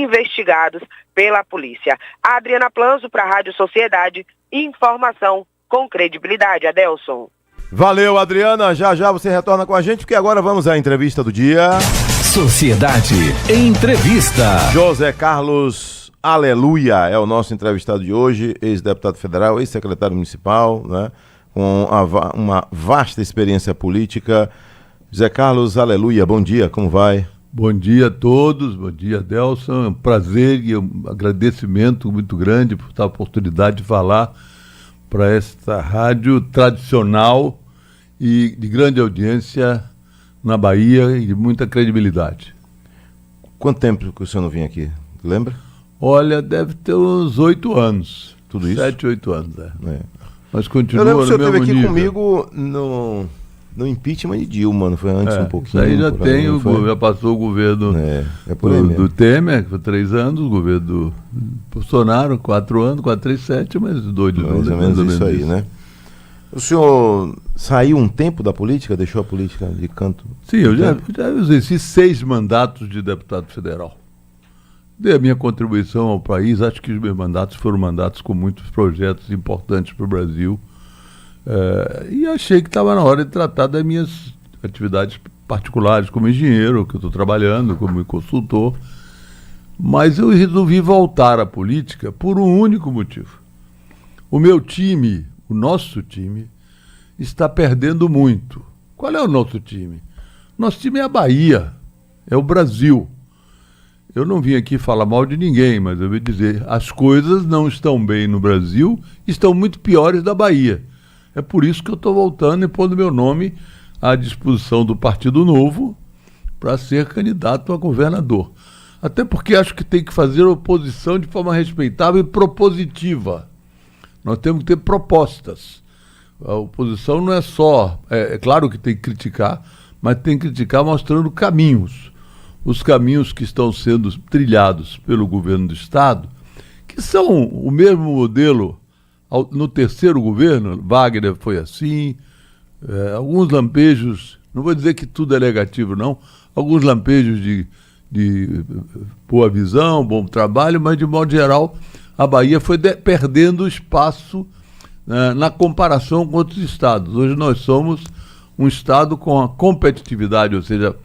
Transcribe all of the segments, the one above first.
investigados pela polícia. Adriana Planzo para a Rádio Sociedade, informação com credibilidade. Adelson. Valeu, Adriana. Já já você retorna com a gente, porque agora vamos à entrevista do dia. Sociedade Entrevista. José Carlos Aleluia é o nosso entrevistado de hoje, ex-deputado federal, ex-secretário municipal, né, com uma vasta experiência política. José Carlos Aleluia, bom dia, como vai? Bom dia a todos, bom dia, Adelson. É um prazer e um agradecimento muito grande por essa oportunidade de falar para esta rádio tradicional e de grande audiência na Bahia e de muita credibilidade. Quanto tempo que o senhor não vinha aqui? Lembra? Olha, deve ter uns 8 anos. Tudo isso? 7, 8 anos, É. Mas continua no mesmo nível. Eu lembro que o senhor esteve aqui comigo no impeachment de Dilma, não foi antes um pouquinho? Isso aí já tem, já passou o governo do Temer, que foi 3 anos, o governo do Bolsonaro, 4 anos, 4, 3, 7, mas doido. Mais ou menos isso aí, né? O senhor saiu um tempo da política, deixou a política de canto? Sim, eu já exerci 6 mandatos de deputado federal. Dei a minha contribuição ao país, acho que os meus mandatos foram mandatos com muitos projetos importantes para o Brasil. E achei que estava na hora de tratar das minhas atividades particulares como engenheiro, que eu estou trabalhando, como consultor. Mas eu resolvi voltar à política por um único motivo. O meu time, o nosso time, está perdendo muito. Qual é o nosso time? Nosso time é a Bahia, é o Brasil. Eu não vim aqui falar mal de ninguém, mas eu vou dizer, as coisas não estão bem no Brasil, estão muito piores da Bahia. É por isso que eu estou voltando e pondo meu nome à disposição do Partido Novo para ser candidato a governador. Até porque acho que tem que fazer oposição de forma respeitável e propositiva. Nós temos que ter propostas. A oposição não é só... É claro que tem que criticar, mas tem que criticar mostrando caminhos. Os caminhos que estão sendo trilhados pelo governo do Estado, que são o mesmo modelo no terceiro governo. Wagner foi assim, alguns lampejos, não vou dizer que tudo é negativo não, alguns lampejos de boa visão, bom trabalho, mas de modo geral a Bahia foi perdendo espaço na comparação com outros estados. Hoje nós somos um estado com a competitividade, ou seja,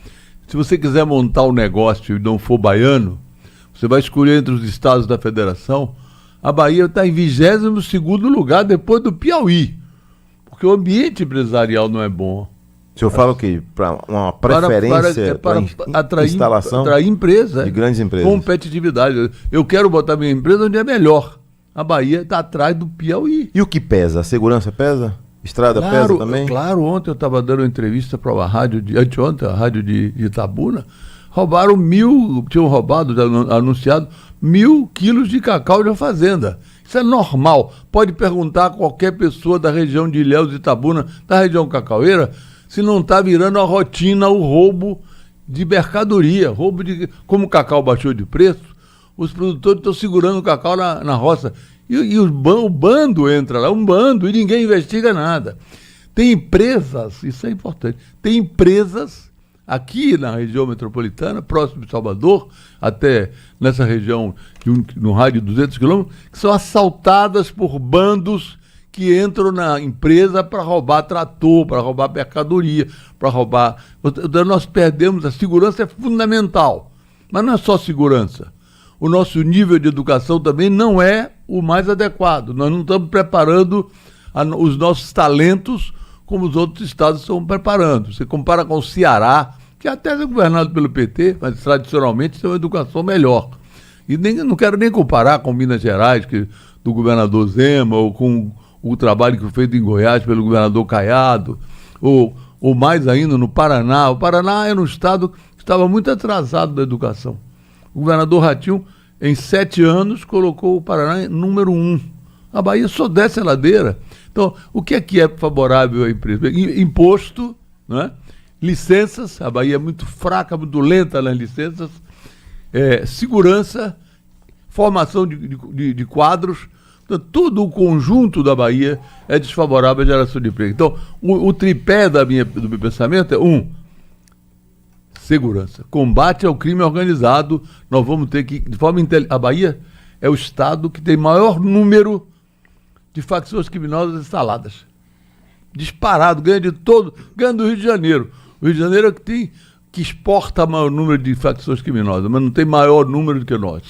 se você quiser montar um negócio e não for baiano, você vai escolher entre os estados da federação. A Bahia está em 22º lugar depois do Piauí, porque o ambiente empresarial não é bom. O senhor fala o quê? Para uma preferência para instalação atrair empresa, de grandes empresas. Competitividade. Eu quero botar minha empresa onde é melhor. A Bahia está atrás do Piauí. E o que pesa? A segurança pesa? Estrada pesa também? Claro, ontem eu estava dando uma entrevista para uma rádio, anteontem, a rádio de Itabuna, tinham roubado, anunciado 1.000 quilos de cacau de uma fazenda. Isso é normal. Pode perguntar a qualquer pessoa da região de Ilhéus e Itabuna, da região cacaueira, se não está virando a rotina o roubo de mercadoria. Como o cacau baixou de preço, os produtores estão segurando o cacau na roça. E o bando entra lá, um bando, e ninguém investiga nada. Tem empresas, isso é importante, tem empresas aqui na região metropolitana, próximo de Salvador, até nessa região, no raio de 200 quilômetros, que são assaltadas por bandos que entram na empresa para roubar trator, para roubar mercadoria, para roubar... Nós perdemos, a segurança é fundamental, mas não é só segurança. O nosso nível de educação também não é o mais adequado. Nós não estamos preparando os nossos talentos como os outros estados estão preparando. Você compara com o Ceará, que até é governado pelo PT, mas tradicionalmente tem uma educação melhor. E não quero nem comparar com Minas Gerais, do governador Zema, ou com o trabalho que foi feito em Goiás pelo governador Caiado, ou mais ainda no Paraná. O Paraná era um estado que estava muito atrasado da educação. O governador Ratinho, em 7 anos, colocou o Paraná em número 1. A Bahia só desce a ladeira. Então, o que é favorável à empresa? Imposto, né? Licenças, a Bahia é muito fraca, muito lenta nas licenças, segurança, formação de quadros. Então, todo o conjunto da Bahia é desfavorável à geração de emprego. Então, o tripé do meu pensamento é Segurança. Combate ao crime organizado, nós vamos ter que, de forma a Bahia é o estado que tem maior número de facções criminosas instaladas. Disparado, ganha de todo, ganha do Rio de Janeiro. O Rio de Janeiro é que exporta maior número de facções criminosas, mas não tem maior número do que nós.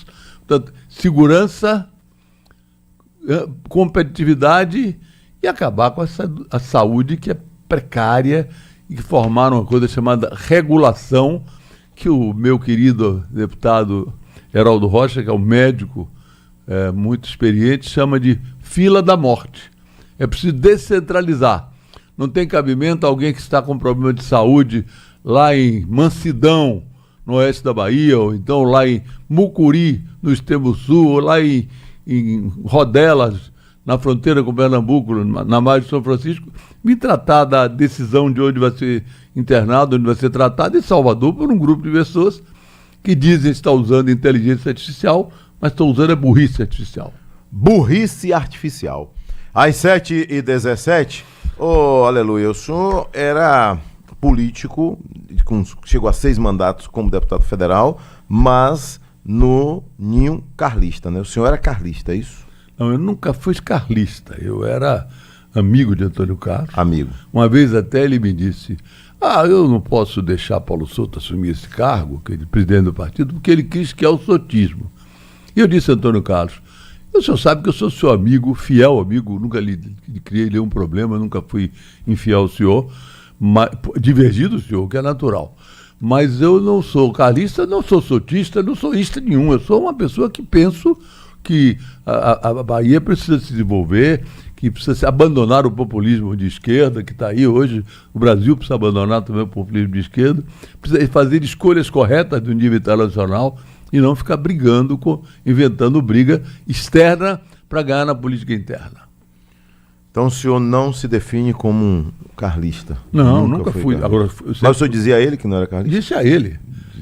Portanto, segurança, competitividade e acabar com a saúde que é precária e que formaram uma coisa chamada regulação, que o meu querido deputado Heraldo Rocha, que é um médico muito experiente, chama de fila da morte. É preciso descentralizar. Não tem cabimento alguém que está com problema de saúde lá em Mansidão, no oeste da Bahia, ou então lá em Mucuri, no extremo sul, ou lá em Rodelas, na fronteira com Pernambuco, na margem de São Francisco, me tratar da decisão de onde vai ser internado, onde vai ser tratado, em Salvador, por um grupo de pessoas que dizem estar usando inteligência artificial, mas estão usando a burrice artificial. Burrice artificial. Às 7h17, aleluia, o senhor era político, chegou a 6 mandatos como deputado federal, mas no ninho carlista, né? O senhor era carlista, é isso? Não, eu nunca fui carlista, eu era amigo de Antônio Carlos. Amigo. Uma vez até ele me disse, eu não posso deixar Paulo Souto assumir esse cargo, que é presidente do partido, porque ele quis que é o sotismo. E eu disse a Antônio Carlos, o senhor sabe que eu sou seu amigo, fiel amigo, nunca lhe criei nenhum problema, nunca fui infiel ao senhor, divergido do senhor, que é natural. Mas eu não sou carlista, não sou sotista, não sou ista nenhum, eu sou uma pessoa que penso que a Bahia precisa se desenvolver, que precisa abandonar o populismo de esquerda, que está aí hoje, o Brasil precisa abandonar também o populismo de esquerda, precisa fazer escolhas corretas do nível internacional e não ficar brigando, inventando briga externa para ganhar na política interna. Então o senhor não se define como um carlista? Não, nunca fui. Agora, mas o senhor dizia a ele que não era carlista? Disse a ele.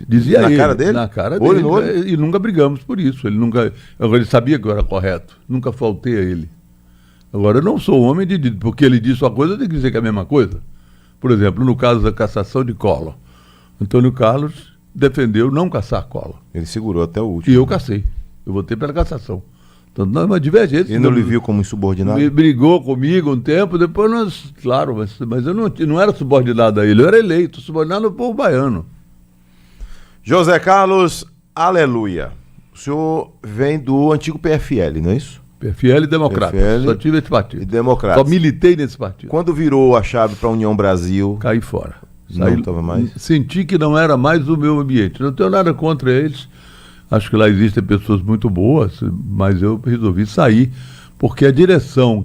Dizia na ele, cara dele? Na cara olho dele. No olho? E nunca brigamos por isso. Ele sabia que eu era correto. Nunca faltei a ele. Agora, eu não sou homem porque ele disse uma coisa, eu tenho que dizer que é a mesma coisa. Por exemplo, no caso da cassação de Collor, Antônio Carlos defendeu não cassar Collor. Ele segurou até o último. E eu cassei. Eu votei pela cassação. Então, não é uma divergência. Ele não lhe viu como insubordinado? Ele brigou comigo um tempo, depois nós... Claro, mas eu não era subordinado a ele, eu era eleito, subordinado ao povo baiano. José Carlos, aleluia. O senhor vem do antigo PFL, não é isso? PFL e Democrata. PFL só tive esse partido. E Democrata. Só militei nesse partido. Quando virou a chave para a União Brasil... Caí fora. Não estava mais? Senti que não era mais o meu ambiente. Não tenho nada contra eles. Acho que lá existem pessoas muito boas, mas eu resolvi sair, porque a direção,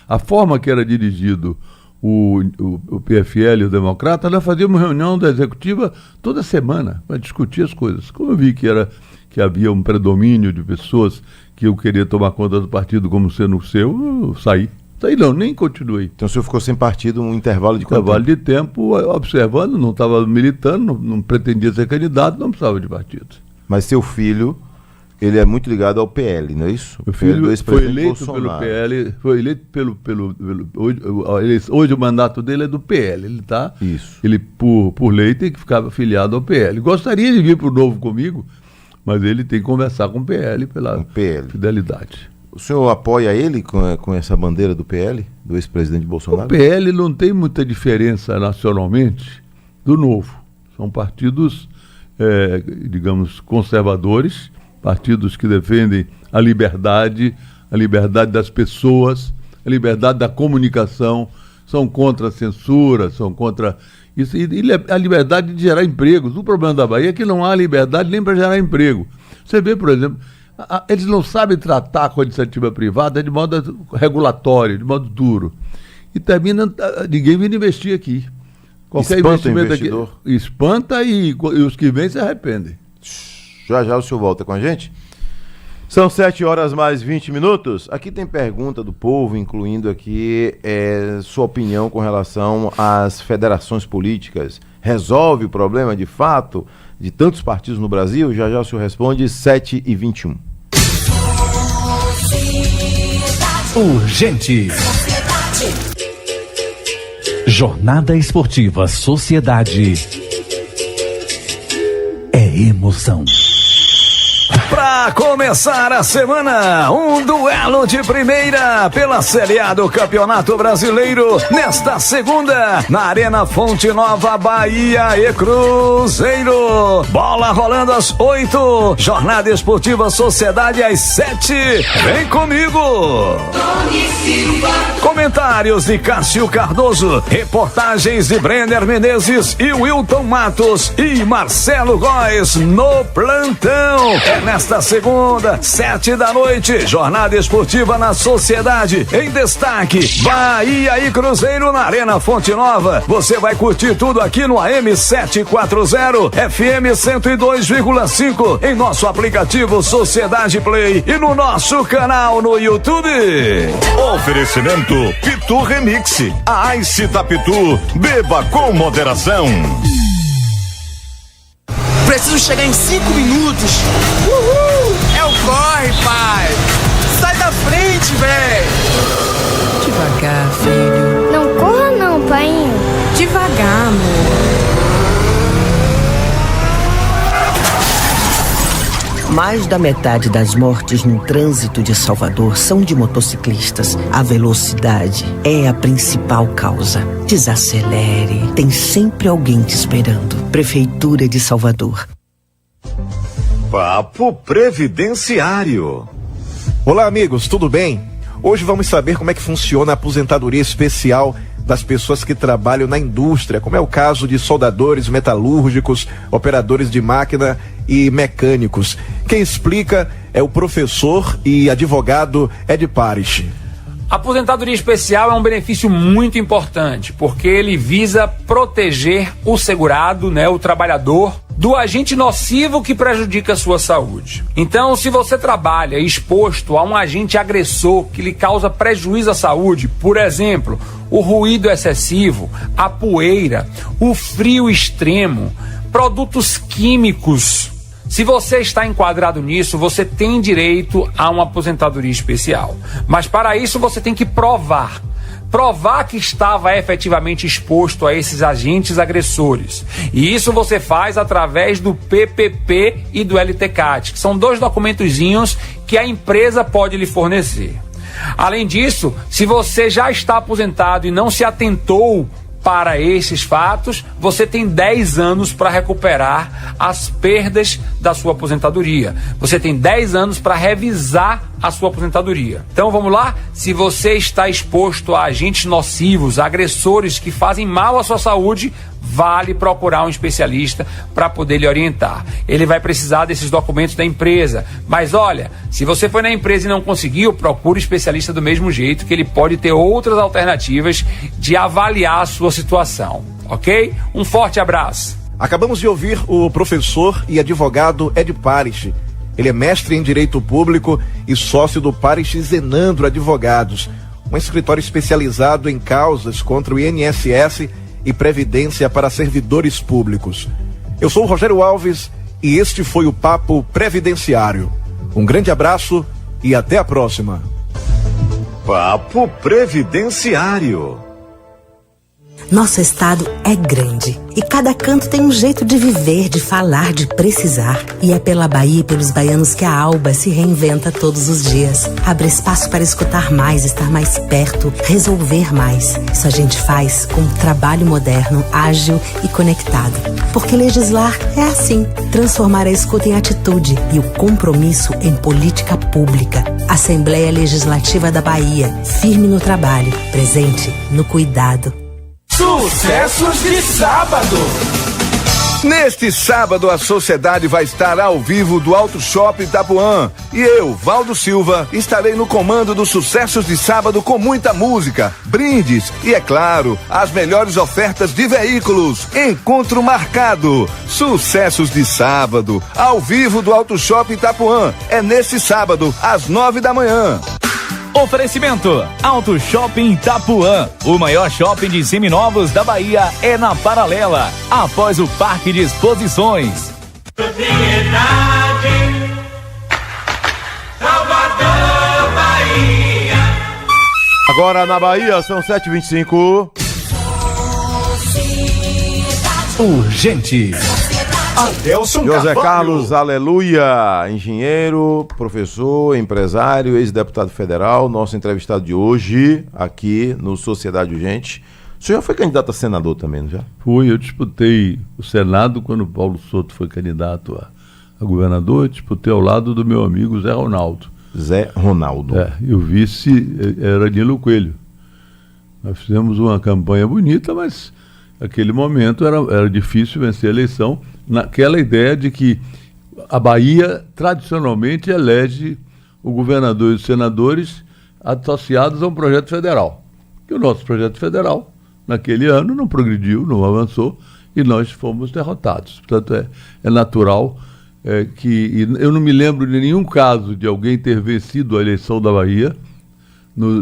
a forma que era dirigido o PFL e o Democrata, nós fazíamos reunião da executiva toda semana para discutir as coisas. Como eu vi que havia um predomínio de pessoas que eu queria tomar conta do partido como sendo o seu, eu saí. Saí não, nem continuei. Então o senhor ficou sem partido um intervalo de quanto tempo? Intervalo de tempo, observando, não estava militando, não pretendia ser candidato, não precisava de partido. Mas seu filho, ele é muito ligado ao PL, não é isso? Meu filho foi eleito pelo PL, foi eleito hoje o mandato dele é do PL, ele está, ele por lei tem que ficar afiliado ao PL. Gostaria de vir para o Novo comigo, mas ele tem que conversar com o PL pela fidelidade. O senhor apoia ele com essa bandeira do PL, do ex-presidente Bolsonaro? O PL não tem muita diferença nacionalmente do Novo, são partidos... digamos, conservadores, partidos que defendem a liberdade das pessoas, a liberdade da comunicação, são contra a censura, são contra isso, e a liberdade de gerar empregos. O problema da Bahia é que não há liberdade nem para gerar emprego. Você vê, por exemplo, eles não sabem tratar com a iniciativa privada de modo regulatório, de modo duro. E ninguém vindo investir aqui. Qualquer investimento aqui espanta e os que vêm se arrependem. Já o senhor volta com a gente? São 7h mais 20 minutos. Aqui tem pergunta do povo, incluindo aqui sua opinião com relação às federações políticas. Resolve o problema de fato de tantos partidos no Brasil? Já o senhor responde, 7h21. Urgente. Jornada Esportiva Sociedade. emoção. Pra começar a semana, um duelo de primeira pela Série A do Campeonato Brasileiro. Nesta segunda, na Arena Fonte Nova, Bahia e Cruzeiro. Bola rolando às 8, Jornada Esportiva Sociedade às 7. Vem comigo! Comentários de Cássio Cardoso, reportagens de Brenner Menezes e Wilton Matos e Marcelo Góes no plantão. É nesta segunda, 7 da noite, Jornada Esportiva na Sociedade. Em destaque, Bahia e Cruzeiro na Arena Fonte Nova. Você vai curtir tudo aqui no AM 740, FM 102,5, em nosso aplicativo Sociedade Play e no nosso canal no YouTube. Oferecimento Pitu Remix. A Ice da Pitu, beba com moderação. Preciso chegar em 5 minutos. Uhul! É o corre, pai. Sai da frente, velho. Devagar, filho. Não corra não, pai. Devagar, amor. Mais da metade das mortes no trânsito de Salvador são de motociclistas. A velocidade é a principal causa. Desacelere. Tem sempre alguém te esperando. Prefeitura de Salvador. Papo Previdenciário. Olá, amigos, tudo bem? Hoje vamos saber como é que funciona a aposentadoria especial das pessoas que trabalham na indústria, como é o caso de soldadores, metalúrgicos, operadores de máquina e mecânicos. Quem explica é o professor e advogado Ed Parish. A aposentadoria especial é um benefício muito importante, porque ele visa proteger o segurado, o trabalhador, do agente nocivo que prejudica a sua saúde. Então, se você trabalha exposto a um agente agressor que lhe causa prejuízo à saúde, por exemplo, o ruído excessivo, a poeira, o frio extremo, produtos químicos, se você está enquadrado nisso, você tem direito a uma aposentadoria especial. Mas para isso você tem que provar que estava efetivamente exposto a esses agentes agressores. E isso você faz através do PPP e do LTCAT, que são 2 documentozinhos que a empresa pode lhe fornecer. Além disso, se você já está aposentado e não se atentou para esses fatos, você tem 10 anos para recuperar as perdas da sua aposentadoria. Você tem 10 anos para revisar a sua aposentadoria. Então vamos lá? Se você está exposto a agentes nocivos, a agressores que fazem mal à sua saúde, vale procurar um especialista para poder lhe orientar. Ele vai precisar desses documentos da empresa. Mas olha, se você foi na empresa e não conseguiu, procure especialista do mesmo jeito, que ele pode ter outras alternativas de avaliar a sua situação. Ok? Um forte abraço. Acabamos de ouvir o professor e advogado Ed Parish. Ele é mestre em Direito Público e sócio do Parish Zenandro Advogados, um escritório especializado em causas contra o INSS e Previdência para servidores públicos. Eu sou o Rogério Alves e este foi o Papo Previdenciário. Um grande abraço e até a próxima. Papo Previdenciário. Nosso estado é grande e cada canto tem um jeito de viver, de falar, de precisar. E é pela Bahia e pelos baianos que a Alba se reinventa todos os dias. Abre espaço para escutar mais, estar mais perto, resolver mais. Isso a gente faz com um trabalho moderno, ágil e conectado. Porque legislar é assim, transformar a escuta em atitude e o compromisso em política pública. Assembleia Legislativa da Bahia, firme no trabalho, presente no cuidado. Sucessos de sábado. Neste sábado, a Sociedade vai estar ao vivo do Auto Shopping Itapuã. E eu, Valdo Silva, estarei no comando dos Sucessos de Sábado com muita música, brindes e, é claro, as melhores ofertas de veículos. Encontro marcado. Sucessos de Sábado, ao vivo do Auto Shopping Itapuã. É neste sábado, às 9 da manhã. Oferecimento Auto Shopping Itapuã, o maior shopping de seminovos da Bahia é na Paralela, após o Parque de Exposições. Salvador, Bahia. Agora na Bahia são 7h25. Urgente. Adelson José Carvalho. Carlos, aleluia, engenheiro, professor, empresário, ex-deputado federal, nosso entrevistado de hoje aqui no Sociedade Urgente. O senhor já foi candidato a senador também, não já? Fui, eu disputei o Senado quando o Paulo Souto foi candidato a governador, eu disputei ao lado do meu amigo Zé Ronaldo. Zé Ronaldo. E o vice era Nilo Coelho. Nós fizemos uma campanha bonita, mas naquele momento era difícil vencer a eleição, naquela ideia de que a Bahia tradicionalmente elege o governador e os senadores associados a um projeto federal. E o nosso projeto federal, naquele ano, não progrediu, não avançou, e nós fomos derrotados. Portanto, é natural que eu não me lembro de nenhum caso de alguém ter vencido a eleição da Bahia,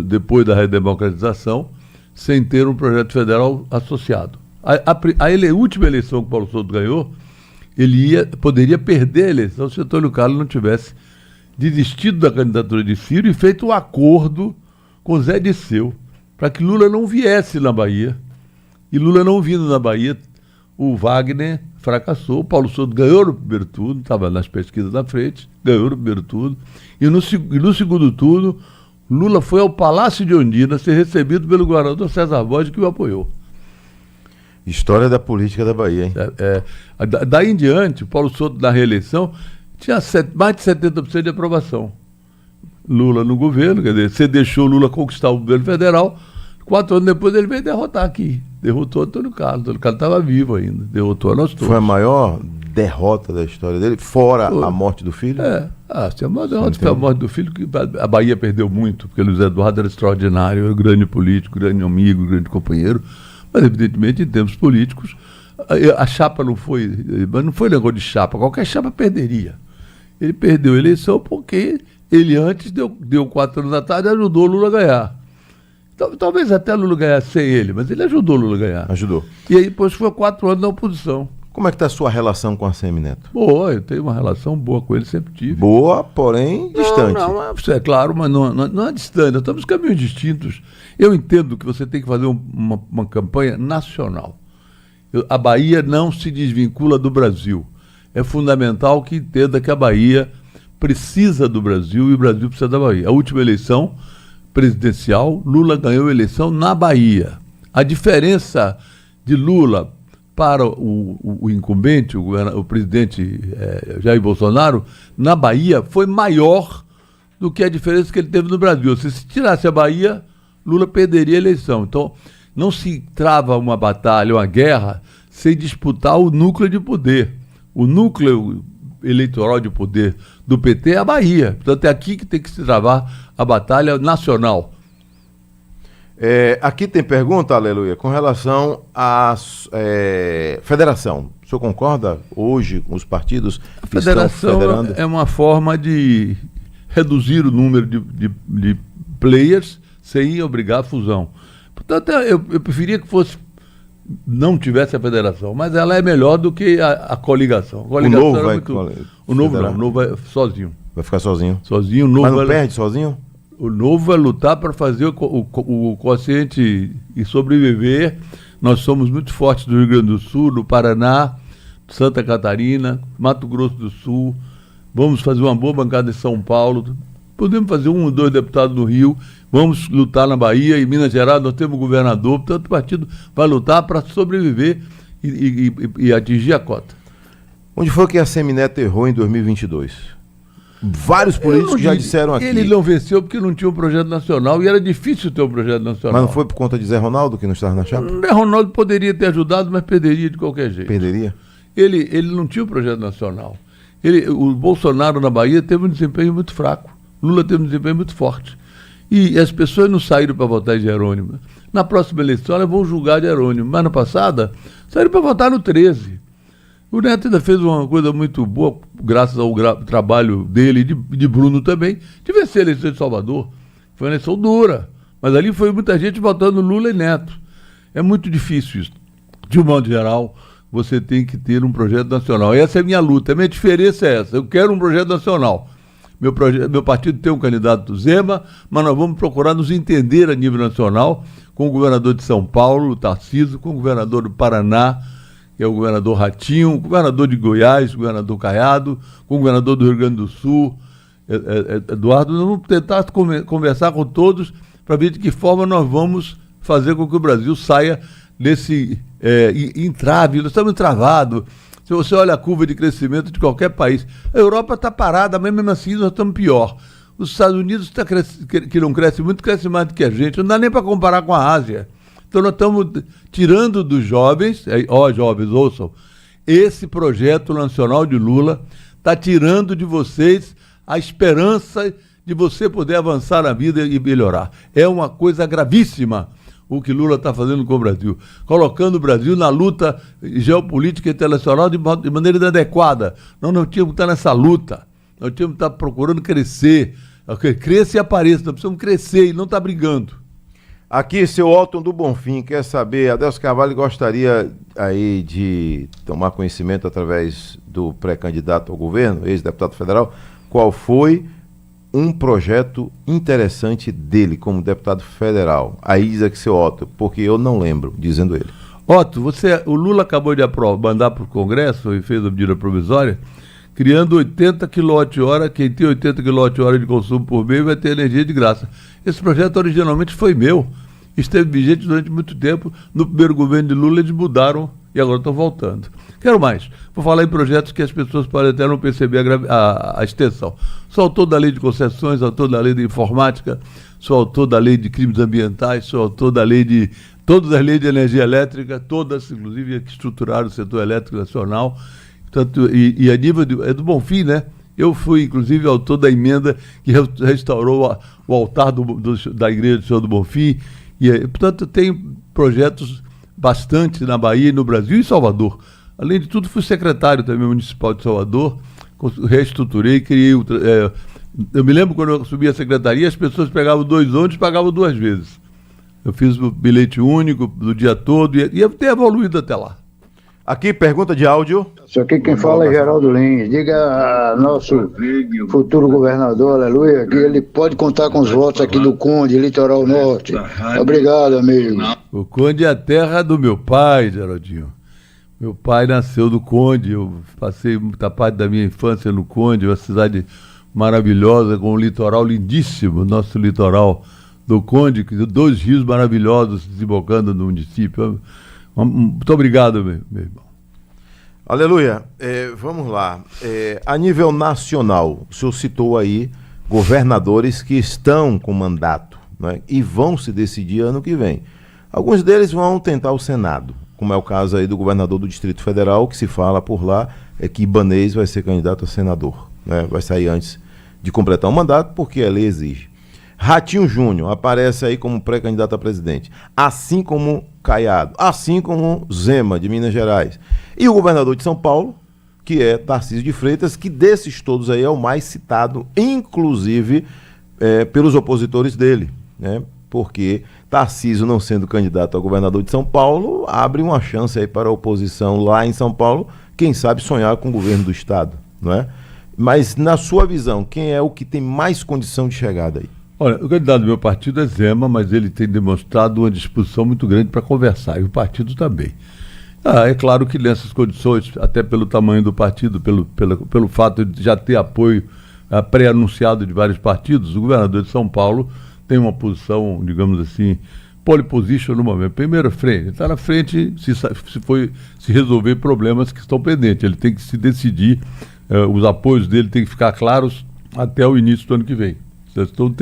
depois da redemocratização, sem ter um projeto federal associado. A última eleição que o Paulo Souto ganhou, ele poderia perder a eleição se o Antônio Carlos não tivesse desistido da candidatura de Ciro e feito um acordo com Zé Disseu, para que Lula não viesse na Bahia. E Lula não vindo na Bahia, o Wagner fracassou, o Paulo Souto ganhou no primeiro turno, estava nas pesquisas da frente, ganhou no primeiro turno, e no segundo turno, Lula foi ao Palácio de Ondina ser recebido pelo governador César Borges, que o apoiou. História da política da Bahia, hein? Daí em diante, o Paulo Souto, na reeleição, tinha mais de 70% de aprovação. Lula no governo, quer dizer, você deixou Lula conquistar o governo federal, 4 anos depois ele veio derrotar aqui. Derrotou Antônio Carlos. Antônio Carlos estava vivo ainda, derrotou a nós todos. Foi a maior derrota da história dele, fora a morte do filho? Se a maior derrota foi a morte do filho, que a Bahia perdeu muito, porque Luiz Eduardo era extraordinário, era um grande político, grande amigo, grande companheiro, mas evidentemente em termos políticos, a chapa não foi negócio de chapa, qualquer chapa perderia. Ele perdeu a eleição porque ele antes deu 4 anos atrás e ajudou o Lula a ganhar. Talvez até Lula ganhasse sem ele, mas ele ajudou o Lula a ganhar. Ajudou. E aí depois foi 4 anos na oposição. Como é que está a sua relação com a Semineto? Boa, eu tenho uma relação boa com ele, sempre tive. Boa, porém distante. Não, é claro, mas não é distante, nós estamos em caminhos distintos. Eu entendo que você tem que fazer uma campanha nacional. A Bahia não se desvincula do Brasil. É fundamental que entenda que a Bahia precisa do Brasil e o Brasil precisa da Bahia. A última eleição presidencial, Lula ganhou a eleição na Bahia. A diferença de Lula para o incumbente, o presidente Jair Bolsonaro, na Bahia foi maior do que a diferença que ele teve no Brasil. Se tirasse a Bahia, Lula perderia a eleição. Então, não se trava uma batalha, uma guerra, sem disputar o núcleo de poder. O núcleo eleitoral de poder do PT é a Bahia. Portanto, é aqui que tem que se travar a batalha nacional. Aqui tem pergunta, aleluia, com relação à federação. O senhor concorda hoje com os partidos que estão federando? É uma forma de reduzir o número de players sem obrigar a fusão. Portanto, eu preferia que não tivesse a federação, mas ela é melhor do que a coligação. O novo vai o novo vai sozinho. Vai ficar sozinho? Sozinho. Mas não perde sozinho? O novo vai lutar para fazer o quociente e sobreviver. Nós somos muito fortes do Rio Grande do Sul, do Paraná, Santa Catarina, Mato Grosso do Sul. Vamos fazer uma boa bancada em São Paulo. Podemos fazer 1 ou 2 deputados no Rio. Vamos lutar na Bahia e Minas Gerais. Nós temos governador. Portanto, o partido vai lutar para sobreviver e atingir a cota. Onde foi que a Semineto errou em 2022? Vários políticos já disseram aqui. Ele não venceu porque não tinha um projeto nacional e era difícil ter um projeto nacional. Mas não foi por conta de Zé Ronaldo que não estava na chapa? Zé Ronaldo poderia ter ajudado, mas perderia de qualquer jeito. Perderia? Ele não tinha um projeto nacional. O Bolsonaro na Bahia teve um desempenho muito fraco. Lula teve um desempenho muito forte. E as pessoas não saíram para votar em Jerônimo. Na próxima eleição elas vão julgar Jerônimo. Mas na passada, saíram para votar no 13. O Neto ainda fez uma coisa muito boa, graças ao trabalho dele e de Bruno também, de vencer a eleição de Salvador. Foi uma eleição dura, mas ali foi muita gente votando Lula e Neto. É muito difícil isso. De um modo geral, você tem que ter um projeto nacional. Essa é a minha luta, a minha diferença é essa. Eu quero um projeto nacional. Meu partido tem um candidato do Zema, mas nós vamos procurar nos entender a nível nacional com o governador de São Paulo, o Tarcísio, com o governador do Paraná, que é o governador Ratinho, o governador de Goiás, o governador Caiado, com o governador do Rio Grande do Sul, Eduardo. Nós vamos tentar conversar com todos para ver de que forma nós vamos fazer com que o Brasil saia desse entrave. Nós estamos travados. Se você olha a curva de crescimento de qualquer país, a Europa está parada, mas mesmo assim nós estamos pior. Os Estados Unidos, que não cresce muito, cresce mais do que a gente. Não dá nem para comparar com a Ásia. Então nós estamos tirando dos jovens, jovens, ouçam, esse projeto nacional de Lula está tirando de vocês a esperança de você poder avançar na vida e melhorar. É uma coisa gravíssima o que Lula está fazendo com o Brasil, colocando o Brasil na luta geopolítica internacional de maneira inadequada. Nós não tínhamos que estar nessa luta, nós tínhamos que estar procurando crescer, cresça e apareça, nós precisamos crescer e não estar brigando. Aqui, seu Otton do Bonfim quer saber, Adelso Carvalho gostaria aí de tomar conhecimento através do pré-candidato ao governo, ex-deputado federal, qual foi um projeto interessante dele como deputado federal. Aí diz aqui seu Otton, porque eu não lembro, dizendo ele. Otton, o Lula acabou de mandar para o Congresso e fez a medida provisória, criando 80 kWh, quem tem 80 kWh de consumo por mês vai ter energia de graça. Esse projeto originalmente foi meu, esteve vigente durante muito tempo. No primeiro governo de Lula eles mudaram e agora estão voltando. Quero mais. Vou falar em projetos que as pessoas podem até não perceber a extensão. Sou autor da lei de concessões, autor da lei de informática, sou autor da lei de crimes ambientais, sou autor da lei de todas as leis de energia elétrica, todas, inclusive, que estruturaram o setor elétrico nacional. Portanto, e a nível do Bonfim, né? Eu fui, inclusive, autor da emenda que restaurou o altar da Igreja do Senhor do Bonfim. Portanto, tenho projetos bastante na Bahia, no Brasil e em Salvador. Além de tudo, fui secretário também municipal de Salvador, reestruturei, criei... eu me lembro quando eu assumi a secretaria, as pessoas pegavam 2 ônibus e pagavam 2 vezes. Eu fiz o bilhete único do dia todo e eu tenho evoluído até lá. Aqui, pergunta de áudio. Isso aqui quem fala é Geraldo Lins. Diga a nosso futuro governador, aleluia, que ele pode contar com os votos aqui do Conde, Litoral Norte. Obrigado, amigo. O Conde é a terra do meu pai, Geraldinho. Meu pai nasceu no Conde, eu passei muita parte da minha infância no Conde, uma cidade maravilhosa, com um litoral lindíssimo, nosso litoral do Conde, 2 rios maravilhosos desembocando no município. Muito obrigado, meu irmão. Aleluia. Vamos lá. A nível nacional, o senhor citou aí governadores que estão com mandato, né, e vão se decidir ano que vem. Alguns deles vão tentar o Senado, como é o caso aí do governador do Distrito Federal, que se fala por lá é que Ibanez vai ser candidato a senador, né, vai sair antes de completar o mandato, porque a lei exige. Ratinho Júnior aparece aí como pré-candidato a presidente, assim como Caiado, assim como Zema, de Minas Gerais. E o governador de São Paulo, que é Tarcísio de Freitas, que desses todos aí é o mais citado, inclusive pelos opositores dele, né? Porque Tarcísio, não sendo candidato a governador de São Paulo, abre uma chance aí para a oposição lá em São Paulo, quem sabe sonhar com o governo do estado, não é? Mas, na sua visão, quem é o que tem mais condição de chegada aí? Olha, o candidato do meu partido é Zema, mas ele tem demonstrado uma disposição muito grande para conversar, e o partido também. É claro que nessas condições, até pelo tamanho do partido, pelo fato de já ter apoio pré-anunciado de vários partidos, o governador de São Paulo tem uma posição, digamos assim, pole position no momento. Primeiro, frente. Está na frente se resolver problemas que estão pendentes. Ele tem que se decidir, os apoios dele têm que ficar claros até o início do ano que vem. Então,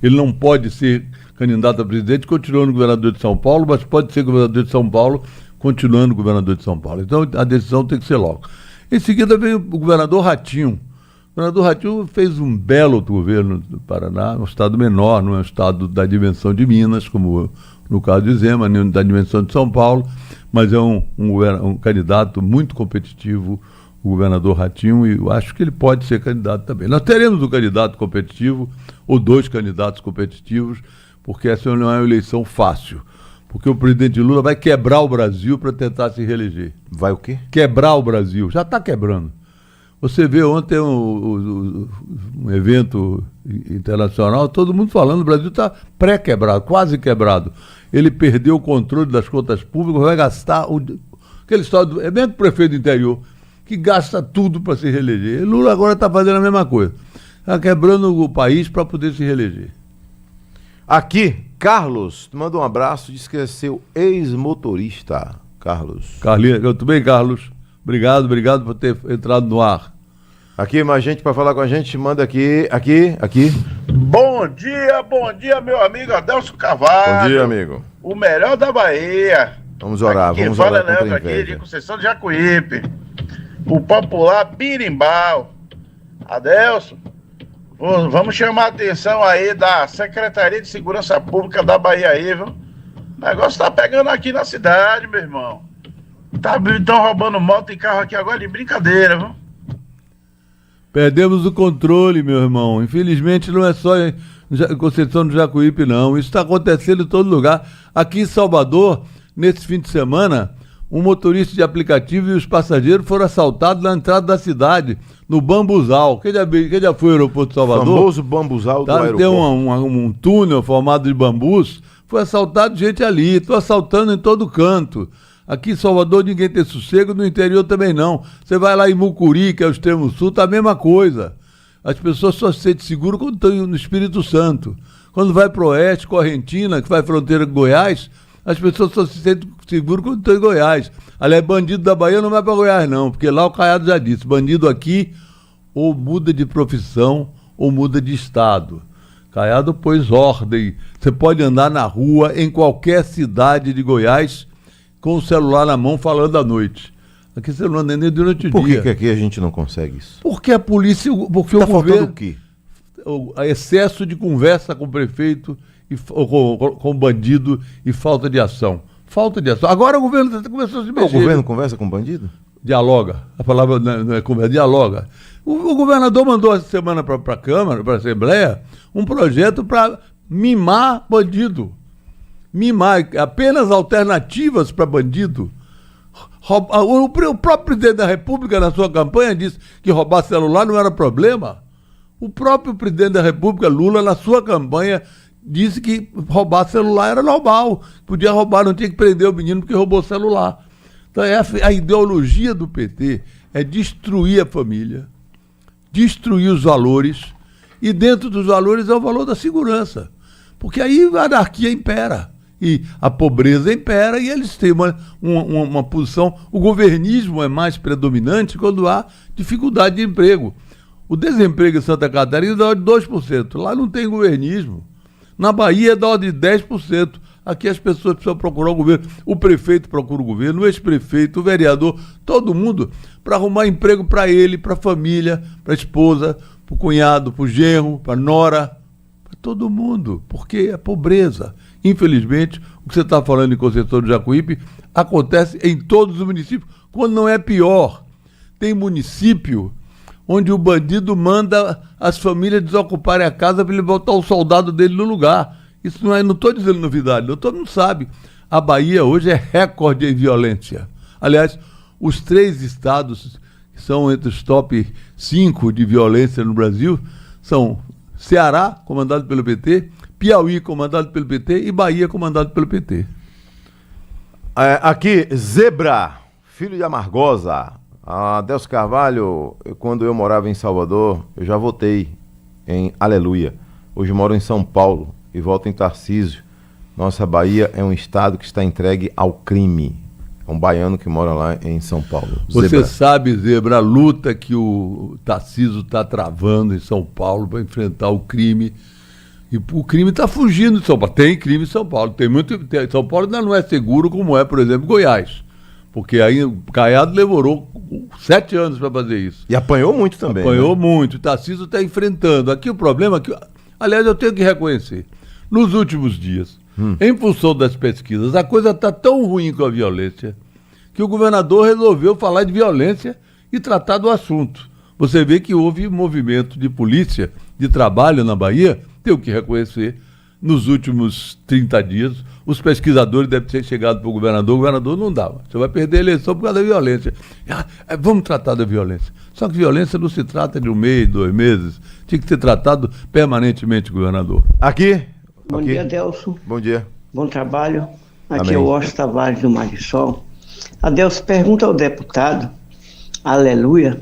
ele não pode ser candidato a presidente continuando governador de São Paulo, mas pode ser governador de São Paulo continuando governador de São Paulo. Então, a decisão tem que ser logo. Em seguida, veio o governador Ratinho. O governador Ratinho fez um belo governo do Paraná, um estado menor, não é um estado da dimensão de Minas, como no caso de Zema, nem da dimensão de São Paulo, mas é um candidato muito competitivo, o governador Ratinho, e eu acho que ele pode ser candidato também. Nós teremos um candidato competitivo, ou 2 candidatos competitivos, porque essa não é uma eleição fácil. Porque o presidente Lula vai quebrar o Brasil para tentar se reeleger. Vai o quê? Quebrar o Brasil. Já está quebrando. Você vê ontem um evento internacional, todo mundo falando, o Brasil está pré-quebrado, quase quebrado. Ele perdeu o controle das contas públicas, vai gastar aquele estado, é mesmo que o prefeito do interior, que gasta tudo para se reeleger. E Lula agora está fazendo a mesma coisa. Está quebrando o país para poder se reeleger. Aqui, Carlos, te manda um abraço, diz que é seu ex-motorista, Carlos. Carlinhos, eu tudo bem, Carlos? Obrigado por ter entrado no ar. Aqui, mais gente para falar com a gente, manda aqui. Bom dia, meu amigo Adelso Carvalho. Bom dia, amigo. O melhor da Bahia. Vamos orar, aqui vamos quem fala orar contra a aqui inveja. de Conceição de Jacuípe. O popular Birimbau. Adelso, vamos chamar a atenção aí da Secretaria de Segurança Pública da Bahia aí, viu? O negócio tá pegando aqui na cidade, meu irmão. Estão roubando moto e carro aqui agora de brincadeira, viu? Perdemos o controle, meu irmão. Infelizmente não é só em Conceição do Jacuípe, não. Isso está acontecendo em todo lugar. Aqui em Salvador, nesse fim de semana, um motorista de aplicativo e os passageiros foram assaltados na entrada da cidade, no Bambuzal. Quem já foi ao aeroporto de Salvador? O famoso Bambuzal do aeroporto. Tem um túnel formado de bambus. Foi assaltado gente ali. Estou assaltando em todo canto. Aqui em Salvador ninguém tem sossego, no interior também não. Você vai lá em Mucuri, que é o extremo sul, tá a mesma coisa. As pessoas só se sentem seguras quando estão no Espírito Santo. Quando vai para o oeste, Correntina, que faz fronteira com Goiás, as pessoas só se sentem seguras quando estão em Goiás. Aliás, bandido da Bahia não vai para Goiás não, porque lá o Caiado já disse, bandido aqui ou muda de profissão ou muda de estado. Caiado pôs ordem. Você pode andar na rua em qualquer cidade de Goiás com o celular na mão falando à noite. Aqui você não anda nem durante o dia. Por que aqui a gente não consegue isso? Porque a polícia, porque tá o governo... o quê? O excesso de conversa com o prefeito, com o bandido e falta de ação. Falta de ação. Agora o governo começou a se mexer. O governo conversa com o bandido? Dialoga. A palavra não é conversa, dialoga. O governador mandou essa semana para a Câmara, para a Assembleia, um projeto para mimar bandido. Mimar apenas alternativas para bandido. O próprio presidente da República, na sua campanha, disse que roubar celular não era problema. O próprio presidente da República, Lula, na sua campanha, disse que roubar celular era normal. Podia roubar, não tinha que prender o menino porque roubou celular. Então, a ideologia do PT é destruir a família, destruir os valores, e dentro dos valores é o valor da segurança. Porque aí a anarquia impera. E a pobreza impera e eles têm uma posição... O governismo é mais predominante quando há dificuldade de emprego. O desemprego em Santa Catarina é da ordem de 2%. Lá não tem governismo. Na Bahia é da ordem de 10%. Aqui as pessoas precisam procurar o governo. O prefeito procura o governo, o ex-prefeito, o vereador, todo mundo para arrumar emprego para ele, para a família, para a esposa, para o cunhado, para o genro, para a nora, para todo mundo. Porque é pobreza. Infelizmente, o que você está falando em Conceição do Jacuípe acontece em todos os municípios, quando não é pior. Tem município onde o bandido manda as famílias desocuparem a casa para ele botar o soldado dele no lugar. Isso não estou dizendo novidade, todo mundo sabe. A Bahia hoje é recorde em violência. Aliás, os 3 estados que são entre os top 5 de violência no Brasil são Ceará, comandado pelo PT, Piauí, comandado pelo PT, e Bahia, comandado pelo PT. Aqui, Zebra, filho de Amargosa. Adelso Carvalho, quando eu morava em Salvador, eu já votei em Aleluia. Hoje moro em São Paulo e voto em Tarcísio. Nossa Bahia é um estado que está entregue ao crime. É um baiano que mora lá em São Paulo. Você Zebra. sabe, Zebra, a luta que o Tarcísio está travando em São Paulo para enfrentar o crime. E o crime está fugindo de São Paulo. Tem crime em São Paulo. São Paulo ainda não é seguro como é, por exemplo, Goiás. Porque aí o Caiado demorou 7 anos para fazer isso. E apanhou muito também. Apanhou muito. O Tarcísio está enfrentando. Aqui o problema é que, aliás, eu tenho que reconhecer, nos últimos dias, em função das pesquisas, a coisa está tão ruim com a violência que o governador resolveu falar de violência e tratar do assunto. Você vê que houve movimento de polícia, de trabalho na Bahia, tenho que reconhecer, nos últimos 30 dias, os pesquisadores devem ter chegado para o governador não dava. Você vai perder a eleição por causa da violência. Vamos tratar da violência. Só que violência não se trata de 1 mês, 2 meses. Tinha que ser tratado permanentemente, governador. Aqui. Bom dia, Adelso. Bom dia. Bom trabalho. Aqui Amém. é o Oscar Tavares do Marisol. Adelso, pergunta ao deputado, Aleluia,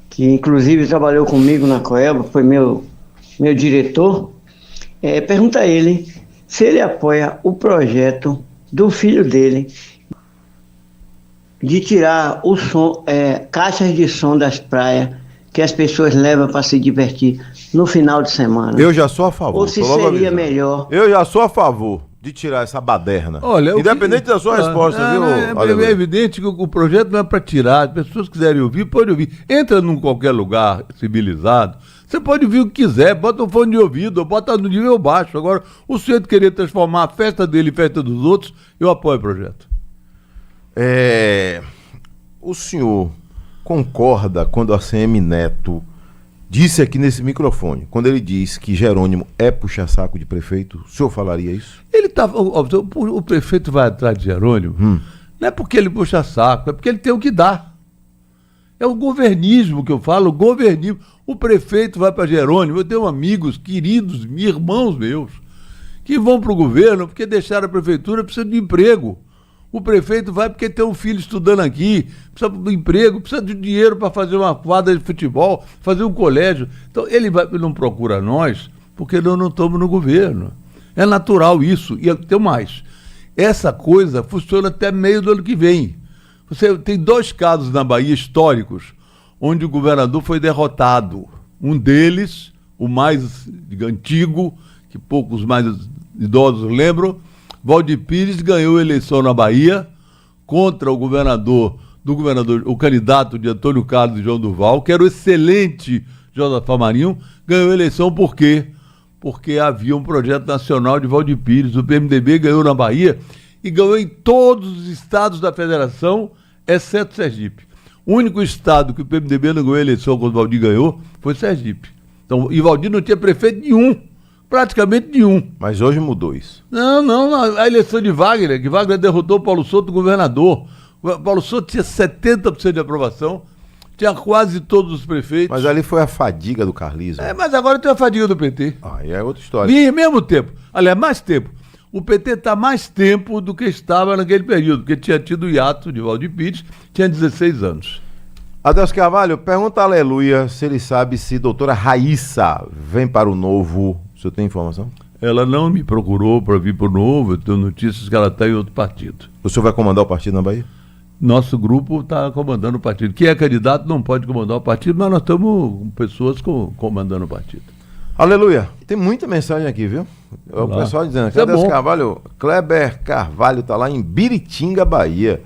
que inclusive trabalhou comigo na Coelba, foi meu diretor, pergunta a ele se ele apoia o projeto do filho dele de tirar o som, caixas de som das praias que as pessoas levam para se divertir no final de semana. Eu já sou a favor. Ou se seria melhor. Eu já sou a favor de tirar essa baderna. Olha, independente da sua resposta, viu? É evidente que o projeto não é para tirar. As pessoas que quiserem ouvir, podem ouvir. Entra num qualquer lugar civilizado, você pode ouvir o que quiser, bota um fone de ouvido, bota no nível baixo. Agora, o sujeito querer transformar a festa dele em festa dos outros, eu apoio o projeto. O senhor concorda quando a ACM Neto disse aqui nesse microfone, quando ele diz que Jerônimo é puxa-saco de prefeito, o senhor falaria isso? O prefeito vai atrás de Jerônimo, não é porque ele puxa saco, é porque ele tem o que dar. É o governismo que eu falo, o governismo. O prefeito vai para Jerônimo, eu tenho amigos, queridos, irmãos meus, que vão para o governo porque deixaram a prefeitura, precisam de emprego. O prefeito vai porque tem um filho estudando aqui, precisa de emprego, precisa de dinheiro para fazer uma quadra de futebol, fazer um colégio. Então ele não procura nós porque nós não estamos no governo. É natural isso. E tem mais. Essa coisa funciona até meio do ano que vem. Você tem 2 casos na Bahia históricos onde o governador foi derrotado. Um deles, o mais antigo, que poucos mais idosos lembram, Valdir Pires ganhou a eleição na Bahia contra o candidato de Antônio Carlos e João Duval, que era o excelente Josafá Marinho, ganhou a eleição por quê? Porque havia um projeto nacional de Valdir Pires. O PMDB ganhou na Bahia e ganhou em todos os estados da federação, exceto Sergipe. O único estado que o PMDB não ganhou a eleição quando o Valdir ganhou foi Sergipe. Então, e Valdir não tinha prefeito nenhum. Praticamente nenhum. Mas hoje mudou isso. Não. A eleição de Wagner, que Wagner derrotou o Paulo Souto, governador. O Paulo Souto tinha 70% de aprovação, tinha quase todos os prefeitos. Mas ali foi a fadiga do carlismo. Mas agora tem a fadiga do PT. Aí é outra história. E mesmo tempo. Aliás, mais tempo. O PT está mais tempo do que estava naquele período, porque tinha tido o hiato de Valdir Pires, tinha 16 anos. Adelso Carvalho, pergunta a Aleluia se ele sabe se doutora Raíssa vem para o Novo. O senhor tem informação? Ela não me procurou para vir para o Novo, eu tenho notícias que ela está em outro partido. O senhor vai comandar o partido na Bahia? Nosso grupo está comandando o partido. Quem é candidato não pode comandar o partido, mas nós estamos com pessoas comandando o partido. Aleluia. Tem muita mensagem aqui, viu? O pessoal dizendo que Adelso Carvalho, Kleber Carvalho está lá em Biritinga, Bahia.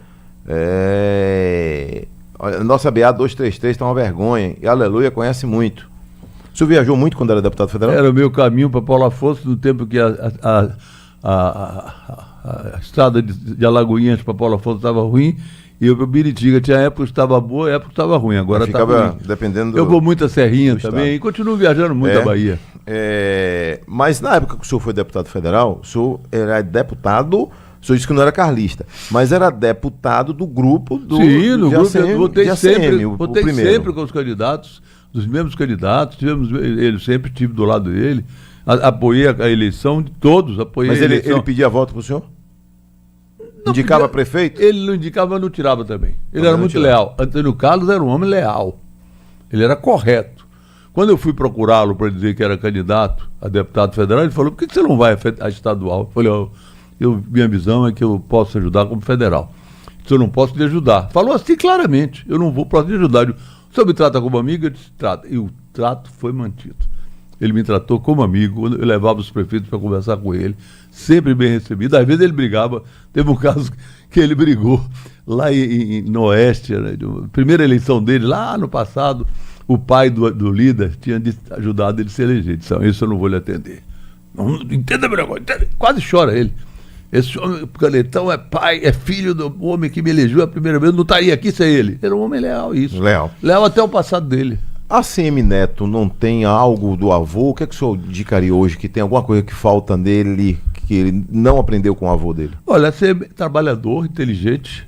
Olha, nossa BA 233 está uma vergonha. E Aleluia conhece muito. O senhor viajou muito quando era deputado federal? Era o meu caminho para Paulo Afonso, no tempo que a estrada de Alagoinhas para Paulo Afonso estava ruim, e eu para Biritiga. Tinha época que estava boa, época que estava ruim. Agora está ruim. Dependendo eu vou muito a Serrinha também, e continuo viajando muito a Bahia. Mas na época que o senhor foi deputado federal, o senhor era deputado... O senhor disse que não era carlista, mas era deputado do grupo do... Sim, no grupo, eu votei sempre com os candidatos, dos mesmos candidatos, ele sempre estive do lado dele, apoiei a eleição de todos, Mas ele pedia voto para o senhor? Indicava prefeito? Ele não indicava, mas não tirava também. Ele era muito leal. Antônio Carlos era um homem leal. Ele era correto. Quando eu fui procurá-lo para dizer que era candidato a deputado federal, ele falou, por que você não vai a estadual? Eu falei, minha visão é que eu posso ajudar como federal. Se eu não posso lhe ajudar. Falou assim claramente, eu não posso lhe ajudar. O senhor me trata como amigo? Eu disse, trata. E o trato foi mantido. Ele me tratou como amigo, eu levava os prefeitos para conversar com ele, sempre bem recebido. Às vezes ele brigava, teve um caso que ele brigou lá no Oeste, né, primeira eleição dele, lá no passado, o pai do líder tinha ajudado ele a se eleger. Disse, isso eu não vou lhe atender. Não entenda meu negócio, quase chora ele. Esse homem, Canetão, é pai, é filho do homem que me elegeu a primeira vez, não estaria aqui sem ele. Era um homem leal, isso. Leal até o passado dele. A ACM Neto não tem algo do avô? O que é que o senhor indicaria hoje? Que tem alguma coisa que falta nele, que ele não aprendeu com o avô dele? Olha, ser trabalhador, inteligente.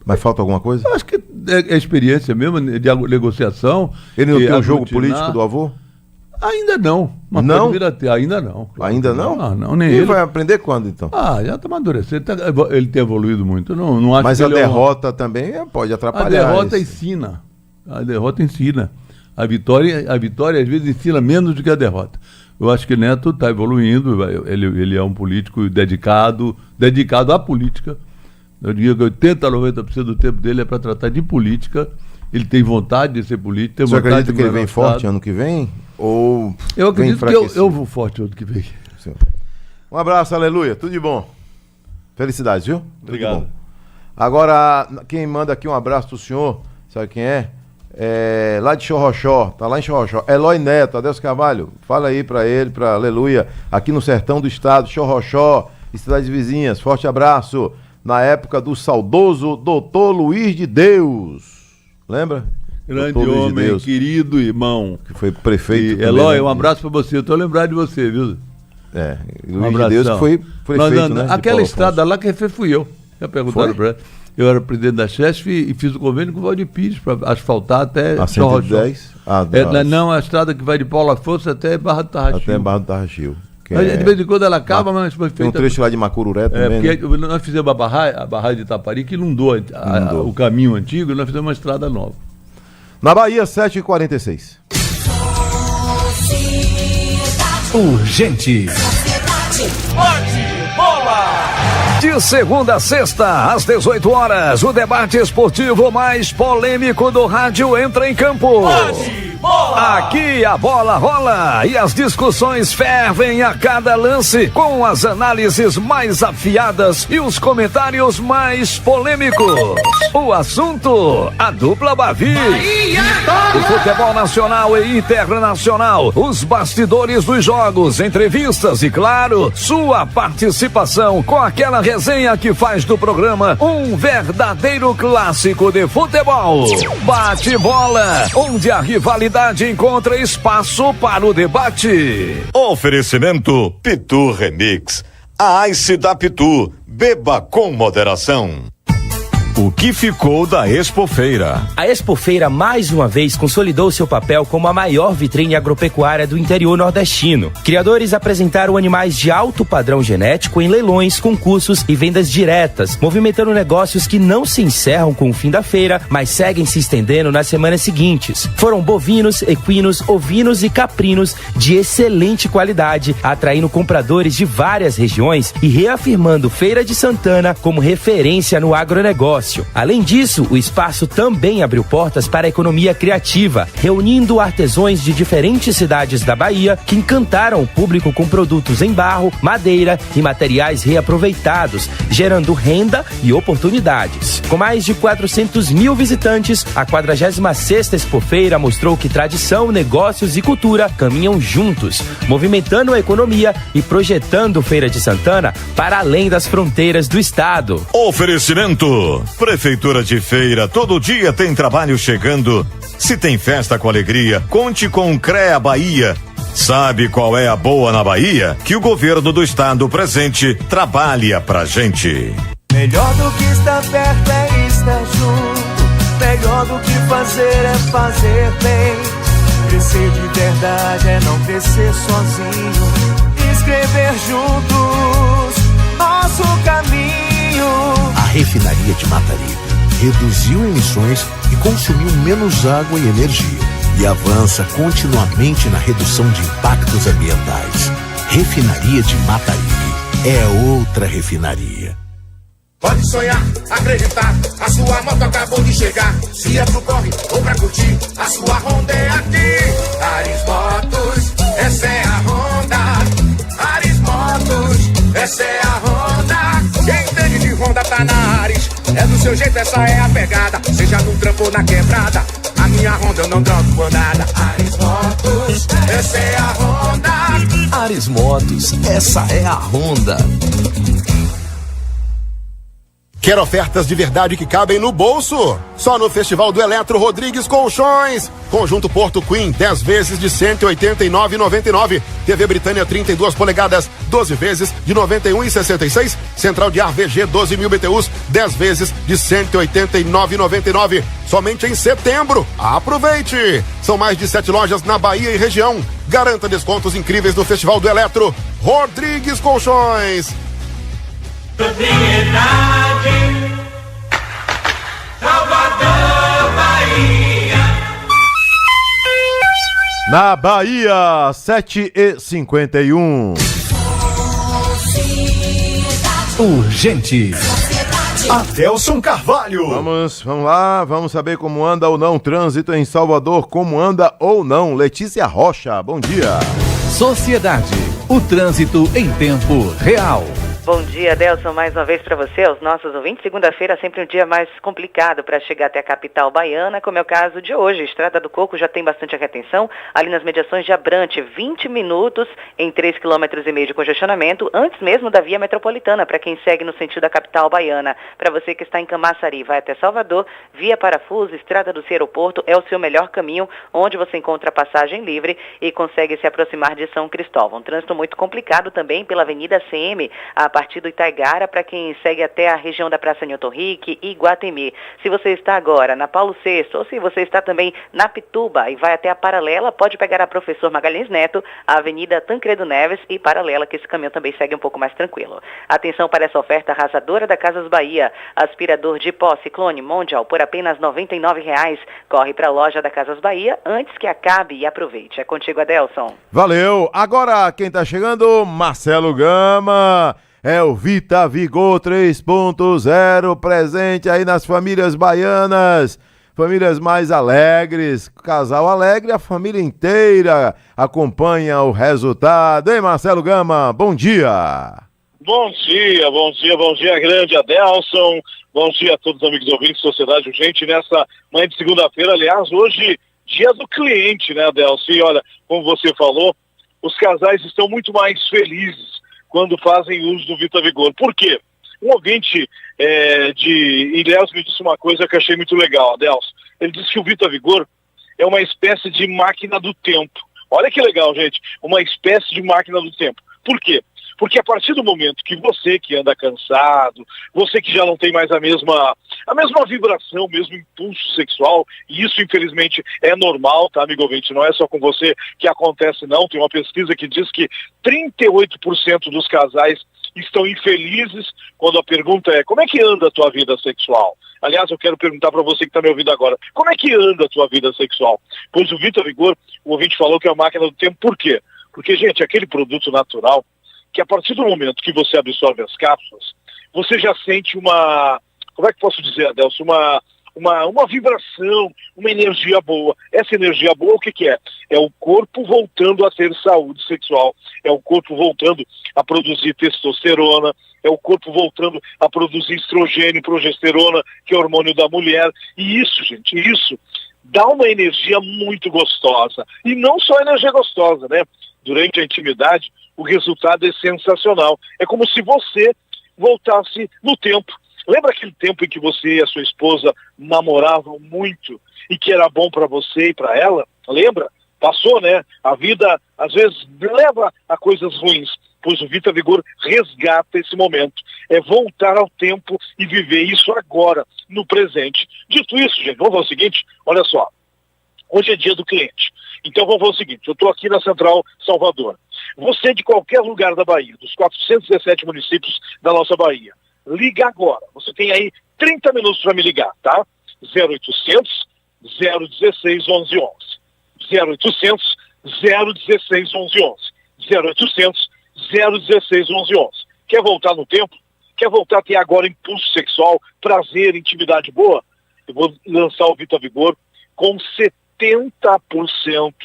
Mas falta alguma coisa? Eu acho que é experiência mesmo, de negociação. Ele não tem um jogo político do avô? Ainda não. Mas não? pode vir a ter. Ainda não. Claro. Ainda não? Não, nem ele. Ele vai aprender quando, então? Já está amadurecendo. Ele tem evoluído muito. Não acho mas que a derrota também pode atrapalhar. A derrota ensina. A derrota ensina. A vitória, às vezes, ensina menos do que a derrota. Eu acho que Neto está evoluindo. Ele é um político dedicado à política. Eu diria que 80% a 90% do tempo dele é para tratar de política. Ele tem vontade de ser político. Você acredita que ele vem forte ano que vem? Ou eu acredito que eu vou forte ano que vem. Um abraço, aleluia. Tudo de bom. Felicidades, viu? Obrigado. Agora, quem manda aqui um abraço do senhor, sabe quem é? Lá de Xorroxó, tá lá em Xorroxó. Eloy Neto, Adelso Carvalho, fala aí pra ele, pra aleluia, aqui no sertão do estado, Xorroxó e cidades vizinhas. Forte abraço. Na época do saudoso Dr. Luiz de Deus. Lembra? Grande homem, querido irmão. Que foi prefeito. Eloy, um abraço pra você. Eu tô lembrado de você, viu? Luiz de Deus que foi prefeito, né? Aquela estrada lá quem fez fui eu. Já perguntaram pra ele. Eu era presidente da Chesf e fiz o convênio com o Valdir Pires para asfaltar até a 110? Não, a estrada que vai de Paulo Afonso até Barra do Tarraxil. Até Barra do Tarraxil. De vez em quando ela acaba, mas foi feita... Tem um trecho lá de Macururé também, porque nós fizemos a barragem de Itapari, que inundou o caminho antigo, e nós fizemos uma estrada nova. Na Bahia, 7h46. Urgente. Bate bola! De segunda a sexta, às 18 horas, o debate esportivo mais polêmico do rádio entra em campo. Aqui a bola rola e as discussões fervem a cada lance, com as análises mais afiadas e os comentários mais polêmicos. O assunto, a dupla Bavi. O futebol nacional e internacional, os bastidores dos jogos, entrevistas e, claro, sua participação com aquela resenha que faz do programa um verdadeiro clássico de futebol. Bate bola, onde a rivalidade encontra espaço para o debate. Oferecimento Pitu Remix. A Ice da Pitu. Beba com moderação. O que ficou da Expofeira? A Expofeira mais uma vez consolidou seu papel como a maior vitrine agropecuária do interior nordestino. Criadores apresentaram animais de alto padrão genético em leilões, concursos e vendas diretas, movimentando negócios que não se encerram com o fim da feira, mas seguem se estendendo nas semanas seguintes. Foram bovinos, equinos, ovinos e caprinos de excelente qualidade, atraindo compradores de várias regiões e reafirmando Feira de Santana como referência no agronegócio. Além disso, o espaço também abriu portas para a economia criativa, reunindo artesãos de diferentes cidades da Bahia que encantaram o público com produtos em barro, madeira e materiais reaproveitados, gerando renda e oportunidades. Com mais de 400 mil visitantes, a 46ª Expofeira mostrou que tradição, negócios e cultura caminham juntos, movimentando a economia e projetando Feira de Santana para além das fronteiras do estado. Oferecimento Prefeitura de Feira, todo dia tem trabalho chegando. Se tem festa com alegria, conte com o CREA Bahia. Sabe qual é a boa na Bahia? Que o governo do estado presente trabalha pra gente. Melhor do que estar perto é estar junto. Melhor do que fazer é fazer bem. Crescer de verdade é não crescer sozinho. Escrever juntos nosso caminho. A refinaria de Mataripe reduziu emissões e consumiu menos água e energia e avança continuamente na redução de impactos ambientais. Refinaria de Mataripe é outra refinaria. Pode sonhar, acreditar, a sua moto acabou de chegar. Se é pro corre ou pra curtir, a sua Honda é aqui. Ares Motos, essa é a Honda. Ares Motos, essa é a Honda. Quem entende de Honda tá na Ares. É do seu jeito, essa é a pegada. Seja no trampo ou na quebrada, a minha Honda eu não troco por nada. Ares Motos, essa é a Honda. Ares Motos, essa é a Honda. Quer ofertas de verdade que cabem no bolso? Só no Festival do Eletro Rodrigues Colchões. Conjunto Porto Queen, 10 vezes de R$ 189,99. TV Britânia 32 polegadas, 12 vezes de R$ 91,66. Central de ar VG 12.000 BTUs, 10 vezes de R$ 189,99. Somente em setembro. Aproveite! São mais de 7 lojas na Bahia e região. Garanta descontos incríveis no Festival do Eletro Rodrigues Colchões. Propriedade Salvador, Bahia. Na Bahia, 7h51. Urgente. Adelson Carvalho. Vamos lá, vamos saber como anda ou não o trânsito em Salvador, como anda ou não. Letícia Rocha, bom dia. Sociedade, o trânsito em tempo real. Bom dia, Adelson, mais uma vez para você, aos nossos ouvintes. Segunda-feira é sempre um dia mais complicado para chegar até a capital baiana, como é o caso de hoje. Estrada do Coco já tem bastante retenção, ali nas mediações de Abrante, 20 minutos em 3,5 km de congestionamento, antes mesmo da via metropolitana, para quem segue no sentido da capital baiana. Para você que está em Camaçari, vai até Salvador, via Parafuso, Estrada do Aeroporto é o seu melhor caminho, onde você encontra passagem livre e consegue se aproximar de São Cristóvão. Um trânsito muito complicado também pela Avenida CM, a partir do Itaigara, para quem segue até a região da Praça Newton Rick e Guatemi. Se você está agora na Paulo VI, ou se você está também na Pituba e vai até a Paralela, pode pegar a Professor Magalhães Neto, a Avenida Tancredo Neves e Paralela, que esse caminho também segue um pouco mais tranquilo. Atenção para essa oferta arrasadora da Casas Bahia. Aspirador de pó Ciclone Mondial por apenas R$ 99,00. Corre para a loja da Casas Bahia antes que acabe e aproveite. É contigo, Adelson. Valeu. Agora quem tá chegando, Marcelo Gama. É o Vita Vigor 3.0, presente aí nas famílias baianas, famílias mais alegres, casal alegre, a família inteira acompanha o resultado. Ei, Marcelo Gama, bom dia! Bom dia, grande Adelson, bom dia a todos os amigos ouvintes, Sociedade Urgente, nessa manhã de segunda-feira, aliás, hoje, dia do cliente, né, Adelson? E olha, como você falou, os casais estão muito mais felizes quando fazem uso do Vita Vigor. Por quê? Um ouvinte de Ilhéus me disse uma coisa que eu achei muito legal, Adelson. Ele disse que o Vita Vigor é uma espécie de máquina do tempo. Olha que legal, gente. Uma espécie de máquina do tempo. Por quê? Porque a partir do momento que você que anda cansado, você que já não tem mais a mesma vibração, o mesmo impulso sexual, e isso infelizmente é normal, tá, amigo ouvinte? Não é só com você que acontece, não. Tem uma pesquisa que diz que 38% dos casais estão infelizes quando a pergunta é: como é que anda a tua vida sexual? Aliás, eu quero perguntar para você que está me ouvindo agora, como é que anda a tua vida sexual? Pois o Vita Vigor, o ouvinte falou que é uma máquina do tempo. Por quê? Porque, gente, aquele produto natural que a partir do momento que você absorve as cápsulas, você já sente uma, como é que posso dizer, Adelson, uma vibração, uma energia boa. Essa energia boa, o que é? É o corpo voltando a ter saúde sexual, é o corpo voltando a produzir testosterona, é o corpo voltando a produzir estrogênio, progesterona, que é o hormônio da mulher. E isso, gente, isso dá uma energia muito gostosa. E não só energia gostosa, né? Durante a intimidade, o resultado é sensacional. É como se você voltasse no tempo. Lembra aquele tempo em que você e a sua esposa namoravam muito e que era bom para você e para ela? Lembra? Passou, né? A vida, às vezes, leva a coisas ruins, pois o Vita Vigor resgata esse momento. É voltar ao tempo e viver isso agora, no presente. Dito isso, gente, vamos fazer o seguinte, olha só. Hoje é dia do cliente. Então vamos fazer o seguinte, eu estou aqui na Central Salvador. Você de qualquer lugar da Bahia, dos 417 municípios da nossa Bahia, liga agora. Você tem aí 30 minutos para me ligar, tá? 0800 016 1111. 0800 016 1111. 0800 016 1111. Quer voltar no tempo? Quer voltar a ter agora impulso sexual, prazer, intimidade boa? Eu vou lançar o Vita Vigor com 70%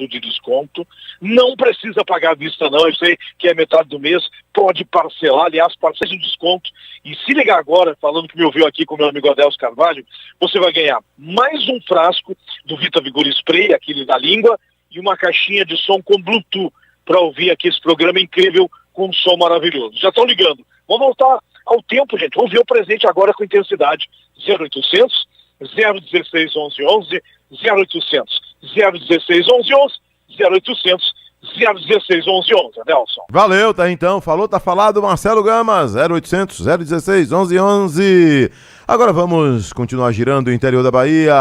de desconto. Não precisa pagar à vista, não. Eu sei que é metade do mês. Pode parcelar, aliás, parcela de desconto. E se ligar agora, falando que me ouviu aqui com meu amigo Adelson Carvalho, você vai ganhar mais um frasco do Vita Vigor Spray, aquele da língua, e uma caixinha de som com Bluetooth para ouvir aqui esse programa incrível com um som maravilhoso. Já estão ligando. Vamos voltar ao tempo, gente. Vamos ver o presente agora com intensidade. 0800 016 1111, 0800 016 1111, 0800 016 1111, Adelson. Valeu, tá então. Falou, tá falado, Marcelo Gamas, 0800 016 1111. Agora vamos continuar girando o interior da Bahia.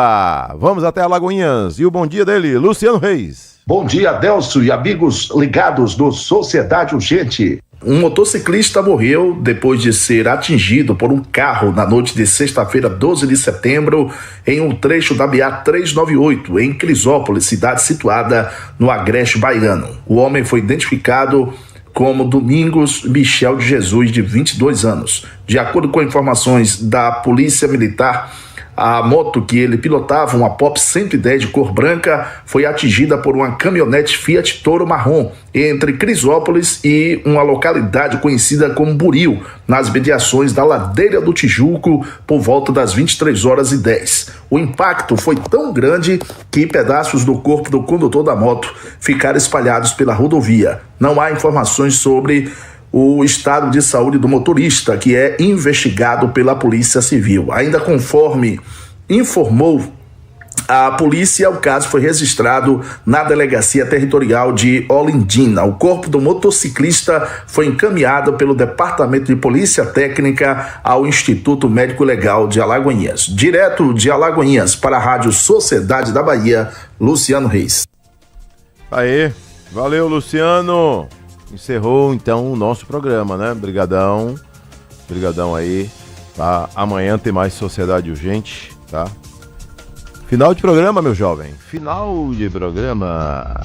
Vamos até Alagoinhas. E o bom dia dele, Luciano Reis. Bom dia, Adelso e amigos ligados do Sociedade Urgente. Um motociclista morreu depois de ser atingido por um carro na noite de sexta-feira, 12 de setembro, em um trecho da BA-398, em Crisópolis, cidade situada no Agreste Baiano. O homem foi identificado como Domingos Michel de Jesus, de 22 anos. De acordo com informações da Polícia Militar, a moto que ele pilotava, uma Pop 110 de cor branca, foi atingida por uma caminhonete Fiat Toro marrom entre Crisópolis e uma localidade conhecida como Buril, nas mediações da Ladeira do Tijuco, por volta das 23h10. O impacto foi tão grande que pedaços do corpo do condutor da moto ficaram espalhados pela rodovia. Não há informações sobre o estado de saúde do motorista, que é investigado pela Polícia Civil. Ainda conforme informou a polícia, o caso foi registrado na Delegacia Territorial de Olindina. O corpo do motociclista foi encaminhado pelo Departamento de Polícia Técnica ao Instituto Médico Legal de Alagoinhas. Direto de Alagoinhas para a Rádio Sociedade da Bahia, Luciano Reis. Aê, valeu, Luciano. Encerrou então o nosso programa, né? Brigadão aí, tá? Amanhã tem mais Sociedade Urgente, tá? Final de programa, meu jovem. Final de programa.